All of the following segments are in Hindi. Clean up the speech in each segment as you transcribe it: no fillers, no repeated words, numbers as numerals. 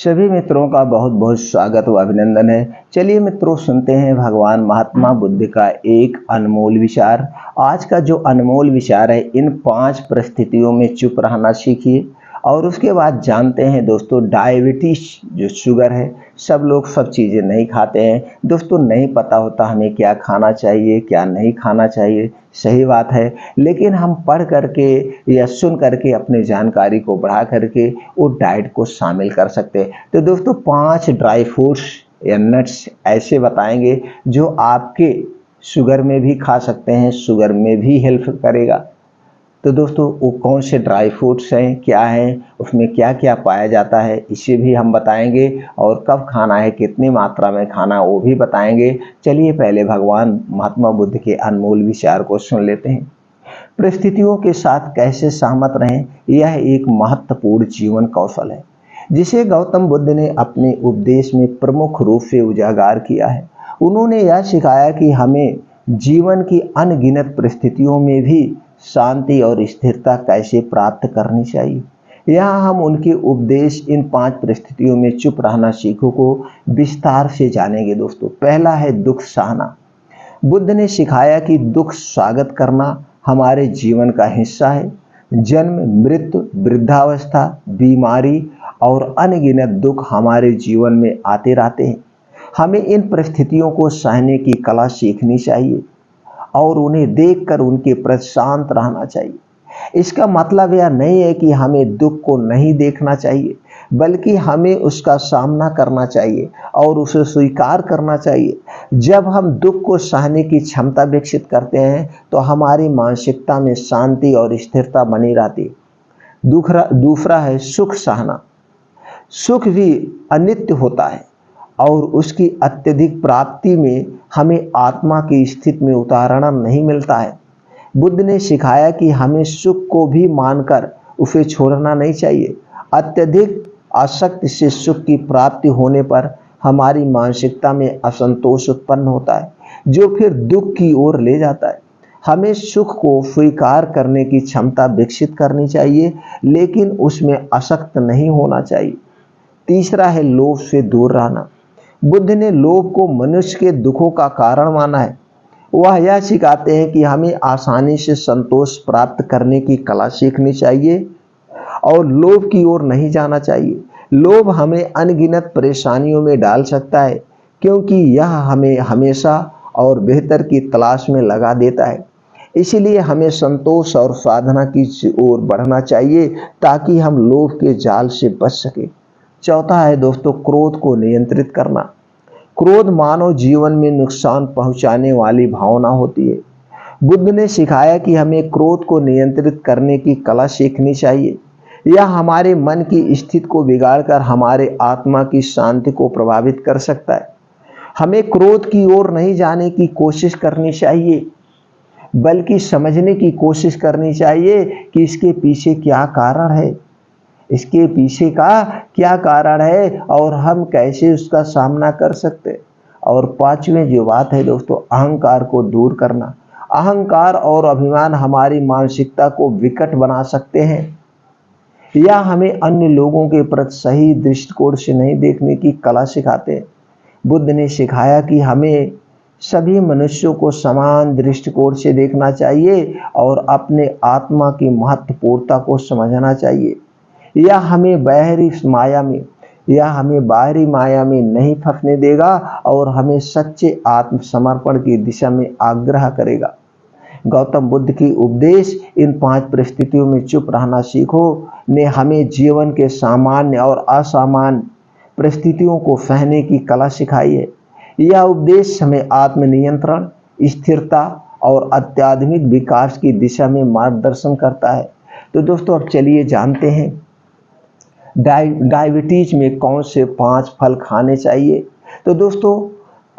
सभी मित्रों का बहुत बहुत स्वागत व अभिनंदन है। चलिए मित्रों, सुनते हैं भगवान महात्मा बुद्ध का एक अनमोल विचार। आज का जो अनमोल विचार है, इन 5 परिस्थितियों में चुप रहना सीखिए। और उसके बाद जानते हैं दोस्तों, डायबिटीज जो शुगर है, सब लोग सब चीज़ें नहीं खाते हैं दोस्तों। नहीं पता होता हमें क्या खाना चाहिए क्या नहीं खाना चाहिए, सही बात है। लेकिन हम पढ़ करके या सुन करके अपने जानकारी को बढ़ा करके वो डाइट को शामिल कर सकते हैं। तो दोस्तों 5 ड्राई फ्रूट्स या नट्स ऐसे बताएंगे जो आपके शुगर में भी खा सकते हैं, शुगर में भी हेल्प करेगा। तो दोस्तों वो कौन से ड्राई फ्रूट्स हैं, क्या हैं, उसमें क्या क्या पाया जाता है, इसे भी हम बताएंगे। और कब खाना है, कितनी मात्रा में खाना, वो भी बताएंगे। चलिए पहले भगवान महात्मा बुद्ध के अनमोल विचार को सुन लेते हैं। परिस्थितियों के साथ कैसे सहमत रहें, यह एक महत्वपूर्ण जीवन कौशल है जिसे गौतम बुद्ध ने अपने उपदेश में प्रमुख रूप से उजागर किया है। उन्होंने यह सिखाया कि हमें जीवन की अनगिनत परिस्थितियों में भी शांति और स्थिरता कैसे प्राप्त करनी चाहिए। यहाँ हम उनके उपदेश इन 5 परिस्थितियों में चुप रहना सीखो को विस्तार से जानेंगे दोस्तों। पहला है दुख सहना। बुद्ध ने सिखाया कि दुख स्वागत करना हमारे जीवन का हिस्सा है। जन्म, मृत्यु, वृद्धावस्था, बीमारी और अनगिनत दुख हमारे जीवन में आते रहते हैं। हमें इन परिस्थितियों को सहने की कला सीखनी चाहिए और उन्हें देखकर उनके प्रति शांत रहना चाहिए। इसका मतलब यह नहीं है कि हमें दुख को नहीं देखना चाहिए, बल्कि हमें उसका सामना करना चाहिए और उसे स्वीकार करना चाहिए। जब हम दुख को सहने की क्षमता विकसित करते हैं तो हमारी मानसिकता में शांति और स्थिरता बनी रहती है। दूसरा है सुख सहना। सुख भी अनित्य होता है और उसकी अत्यधिक प्राप्ति में हमें आत्मा की स्थिति में उतारना नहीं मिलता है। बुद्ध ने सिखाया कि हमें सुख को भी मानकर उसे छोड़ना नहीं चाहिए। अत्यधिक आसक्ति से सुख की प्राप्ति होने पर हमारी मानसिकता में असंतोष उत्पन्न होता है, जो फिर दुख की ओर ले जाता है। हमें सुख को स्वीकार करने की क्षमता विकसित करनी चाहिए, लेकिन उसमें आसक्त नहीं होना चाहिए। तीसरा है लोभ से दूर रहना। बुद्ध ने लोभ को मनुष्य के दुखों का कारण माना है। वह यह सिखाते हैं कि हमें आसानी से संतोष प्राप्त करने की कला सीखनी चाहिए और लोभ की ओर नहीं जाना चाहिए। लोभ हमें अनगिनत परेशानियों में डाल सकता है, क्योंकि यह हमें हमेशा और बेहतर की तलाश में लगा देता है। इसलिए हमें संतोष और साधना की ओर बढ़ना चाहिए ताकि हम लोभ के जाल से बच सके। चौथा है दोस्तों क्रोध को नियंत्रित करना। क्रोध मानव जीवन में नुकसान पहुंचाने वाली भावना होती है। बुद्ध ने सिखाया कि हमें क्रोध को नियंत्रित करने की कला सीखनी चाहिए। यह हमारे मन की स्थिति को बिगाड़कर हमारे आत्मा की शांति को प्रभावित कर सकता है। हमें क्रोध की ओर नहीं जाने की कोशिश करनी चाहिए, बल्कि समझने की कोशिश करनी चाहिए कि इसके पीछे क्या कारण है, इसके पीछे का क्या कारण है और हम कैसे उसका सामना कर सकते। और 5वें जो बात है दोस्तों, अहंकार को दूर करना। अहंकार और अभिमान हमारी मानसिकता को विकट बना सकते हैं या हमें अन्य लोगों के प्रति सही दृष्टिकोण से नहीं देखने की कला सिखाते हैं। बुद्ध ने सिखाया कि हमें सभी मनुष्यों को समान दृष्टिकोण से देखना चाहिए और अपने आत्मा की महत्वपूर्णता को समझना चाहिए। यह हमें बाहरी माया में नहीं फंसने देगा और हमें सच्चे आत्मसमर्पण की दिशा में आग्रह करेगा। गौतम बुद्ध की उपदेश इन 5 परिस्थितियों में चुप रहना सीखो ने हमें जीवन के सामान्य और असामान्य परिस्थितियों को सहने की कला सिखाई है। यह उपदेश हमें आत्मनियंत्रण, स्थिरता और आध्यात्मिक विकास की दिशा में मार्गदर्शन करता है। तो दोस्तों अब चलिए जानते हैं डायबिटीज में कौन से 5 फल खाने चाहिए। तो दोस्तों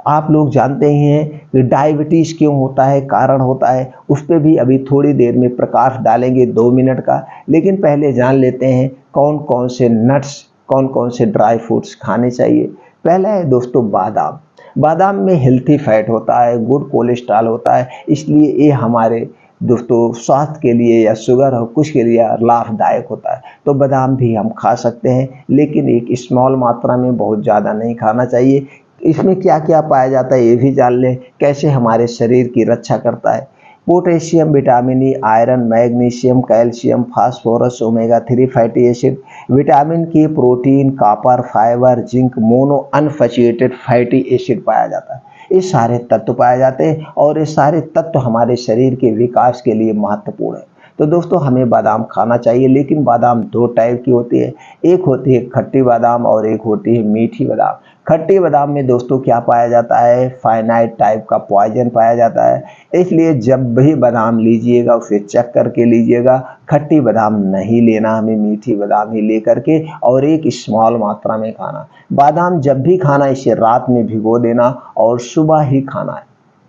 आप लोग जानते ही हैं कि डायबिटीज क्यों होता है, कारण होता है, उस पर भी अभी थोड़ी देर में प्रकाश डालेंगे 2 मिनट का। लेकिन पहले जान लेते हैं कौन कौन से नट्स, कौन कौन से ड्राई फ्रूट्स खाने चाहिए। पहला है दोस्तों बादाम। बादाम में हेल्थी फैट होता है, गुड कोलेस्ट्रॉल होता है, इसलिए ये हमारे दोस्तों स्वास्थ्य के लिए या शुगर हो कुछ के लिए लाभदायक होता है। तो बादाम भी हम खा सकते हैं, लेकिन एक स्मॉल मात्रा में, बहुत ज़्यादा नहीं खाना चाहिए। इसमें क्या क्या पाया जाता है ये भी जान लें, कैसे हमारे शरीर की रक्षा करता है। Potassium, vitamin E, iron, magnesium, calcium, phosphorus, omega 3 fatty acid, vitamin K, protein, copper, fibre, zinc, mono unsaturated fatty acid पाया जाता है। ये सारे तत्व पाए जाते हैं और ये सारे तत्व हमारे शरीर के विकास के लिए महत्वपूर्ण है। तो दोस्तों हमें बादाम खाना चाहिए, लेकिन बादाम दो टाइप की होती है, एक होती है खट्टी बादाम और एक होती है मीठी बादाम। खट्टी बादाम में दोस्तों क्या पाया जाता है, फाइनाइट टाइप का पॉइजन पाया जाता है, इसलिए जब भी बादाम लीजिएगा उसे चेक करके लीजिएगा। खट्टी बादाम नहीं लेना, हमें मीठी बादाम ही ले करके और एक स्मॉल मात्रा में खाना। बादाम जब भी खाना इसे रात में भिगो देना और सुबह ही खाना है,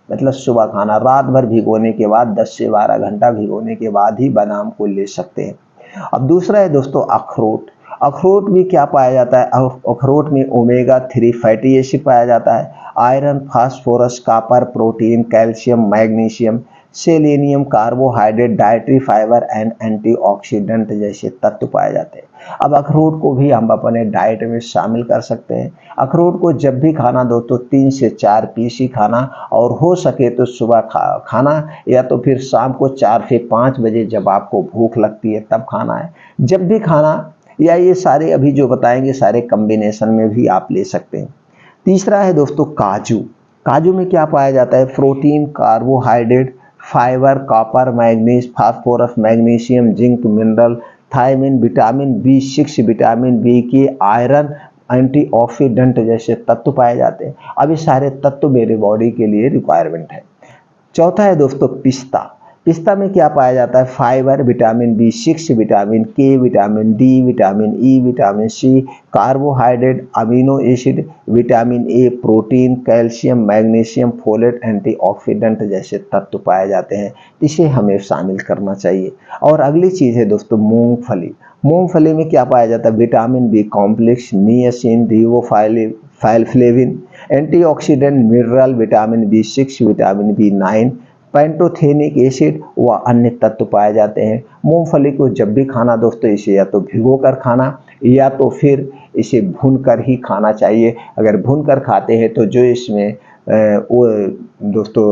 मतलब सुबह खाना, रात भर भिगोने के बाद 10 से 12 घंटा भिगोने के बाद ही बादाम को ले सकते हैं। अब दूसरा है दोस्तों अखरोट। अखरोट में क्या पाया जाता है, अखरोट में ओमेगा 3 फैटी एसिड पाया जाता है, iron, phosphorus, copper, protein, calcium, magnesium, selenium, carbohydrate, dietary fibre and antioxidant जैसे तत्व पाए जाते हैं। अब अखरोट को भी हम अपने डाइट में शामिल कर सकते हैं। अखरोट को जब भी खाना दोस्तों 3 से 4 पीस ही खाना, और हो सके तो सुबह खाना या तो फिर शाम को 4 से 5 बजे जब आपको भूख लगती है तब खाना है। जब भी खाना, या ये सारे अभी जो बताएंगे सारे कॉम्बिनेशन में भी आप ले सकते हैं। तीसरा है दोस्तों काजू। काजू में क्या पाया जाता है, protein, carbohydrate, fibre, copper, manganese, phosphorus, magnesium, zinc, mineral, thiamine, vitamin B6, vitamin B K, iron, antioxidant जैसे तत्व पाए जाते हैं। अब ये सारे तत्व मेरे बॉडी के लिए रिक्वायरमेंट है। चौथा है दोस्तों पिस्ता। पिस्ता में क्या पाया जाता है, fibre, vitamin B6, vitamin K, vitamin D, vitamin E, vitamin C, carbohydrate, amino acid, vitamin A, protein, calcium, magnesium, folate, antioxidant जैसे तत्व पाए जाते हैं। इसे हमें शामिल करना चाहिए। और अगली चीज़ है दोस्तों मूंगफली। मूंगफली में क्या पाया जाता है, vitamin B complex, niacin, riboflavin, antioxidant, mineral, vitamin B6, vitamin B9, pantothenic acid व अन्य तत्व पाए जाते हैं। मूंगफली को जब भी खाना दोस्तों इसे या तो भिगो कर खाना या तो फिर इसे भून कर ही खाना चाहिए। अगर भून कर खाते हैं तो जो इसमें वो दोस्तों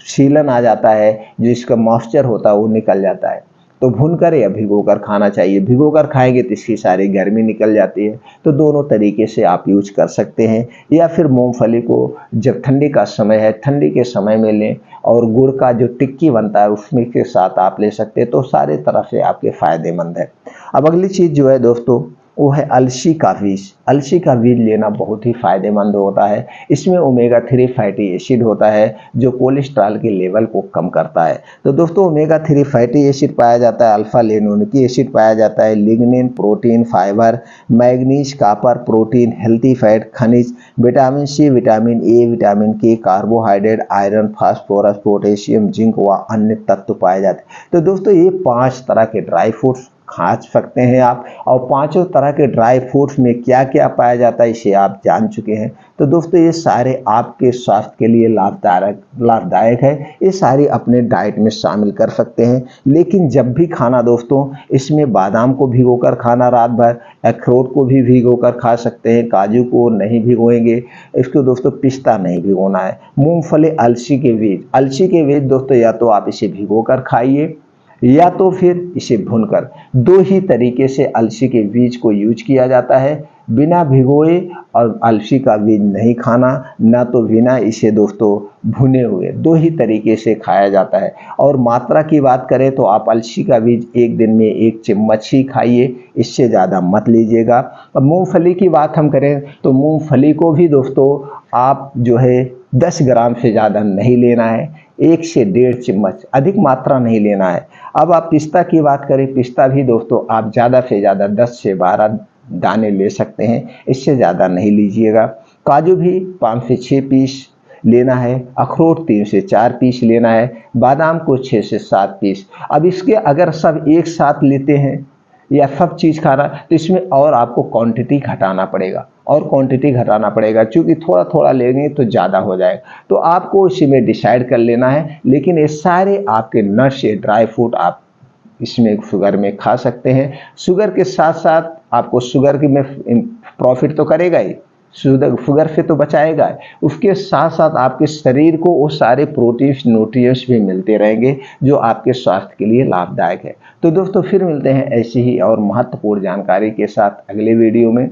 सीलन आ जाता है, जो इसका मॉइस्चर होता है वो निकल जाता है। तो भूनकर या भिगोकर खाना चाहिए। भिगोकर खाएंगे तो इसकी सारी गर्मी निकल जाती है। तो दोनों तरीके से आप यूज कर सकते हैं। या फिर मूंगफली को जब ठंडी का समय है, ठंडी के समय में लें और गुड़ का जो टिक्की बनता है उसमें के साथ आप ले सकते हैं। तो सारे तरह से आपके फायदेमंद है। अब अगली चीज़ जो है दोस्तों वो है अलसी का बीज। अलसी का बीज लेना बहुत ही फायदेमंद होता है। इसमें ओमेगा 3 फैटी एसिड होता है जो कोलेस्ट्रॉल के लेवल को कम करता है। तो दोस्तों ओमेगा 3 फैटी एसिड पाया जाता है, अल्फा लिनोलिक एसिड पाया जाता है, lignin, protein, fibre, manganese, copper, protein, healthy fat, खनिज, vitamin C, vitamin A, vitamin K, carbohydrate, iron, phosphorus, potassium, zinc व अन्य तत्व पाए जाते हैं। तो दोस्तों ये 5 तरह के ड्राई फ्रूट्स खा सकते हैं आप। और पांचों तरह के ड्राई फ्रूट्स में क्या क्या पाया जाता है इसे आप जान चुके हैं। तो दोस्तों ये सारे आपके स्वास्थ्य के लिए लाभदायक है। ये सारी अपने डाइट में शामिल कर सकते हैं। लेकिन जब भी खाना दोस्तों इसमें बादाम को भिगोकर खाना रात भर, अखरोट को भी भिगोकर खा सकते हैं, काजू को नहीं भिगोएंगे, इसको दोस्तों पिस्ता नहीं भिगोना है। मूंगफली, अलसी के बीज दोस्तों या तो आप इसे भिगोकर खाइए या तो फिर इसे भूनकर। दो ही तरीके से अलसी के बीज को यूज किया जाता है, बिना भिगोए और अलसी का बीज नहीं खाना, ना तो बिना इसे दोस्तों भुने हुए। दो ही तरीके से खाया जाता है। और मात्रा की बात करें तो आप अलसी का बीज एक दिन में 1 चम्मच ही खाइए, इससे ज़्यादा मत लीजिएगा। अब मूंगफली की बात हम करें तो मूंगफली को भी दोस्तों आप जो है 10 ग्राम से ज़्यादा नहीं लेना है, 1 से 1.5 चम्मच, अधिक मात्रा नहीं लेना है। अब आप पिस्ता की बात करें, पिस्ता भी दोस्तों आप ज़्यादा से ज़्यादा 10 से 12 दाने ले सकते हैं, इससे ज़्यादा नहीं लीजिएगा। काजू भी 5 से 6 पीस लेना है, अखरोट 3 से 4 पीस लेना है, बादाम को 6 से 7 पीस। अब इसके अगर सब एक साथ लेते हैं या सब चीज़ खा रहा है तो इसमें और आपको क्वांटिटी घटाना पड़ेगा, और क्वांटिटी घटाना पड़ेगा, क्योंकि थोड़ा थोड़ा लेंगे तो ज़्यादा हो जाएगा। तो आपको इसी में डिसाइड कर लेना है। लेकिन ये सारे आपके नट्स, ये ड्राई फ्रूट आप इसमें शुगर में खा सकते हैं। शुगर के साथ साथ आपको शुगर की में प्रॉफिट तो करेगा ही, शुगर से तो बचाएगा, उसके साथ साथ आपके शरीर को वो सारे प्रोटीन्स, न्यूट्रिएंट्स भी मिलते रहेंगे जो आपके स्वास्थ्य के लिए लाभदायक है। तो दोस्तों फिर मिलते हैं ऐसी ही और महत्वपूर्ण जानकारी के साथ अगले वीडियो में।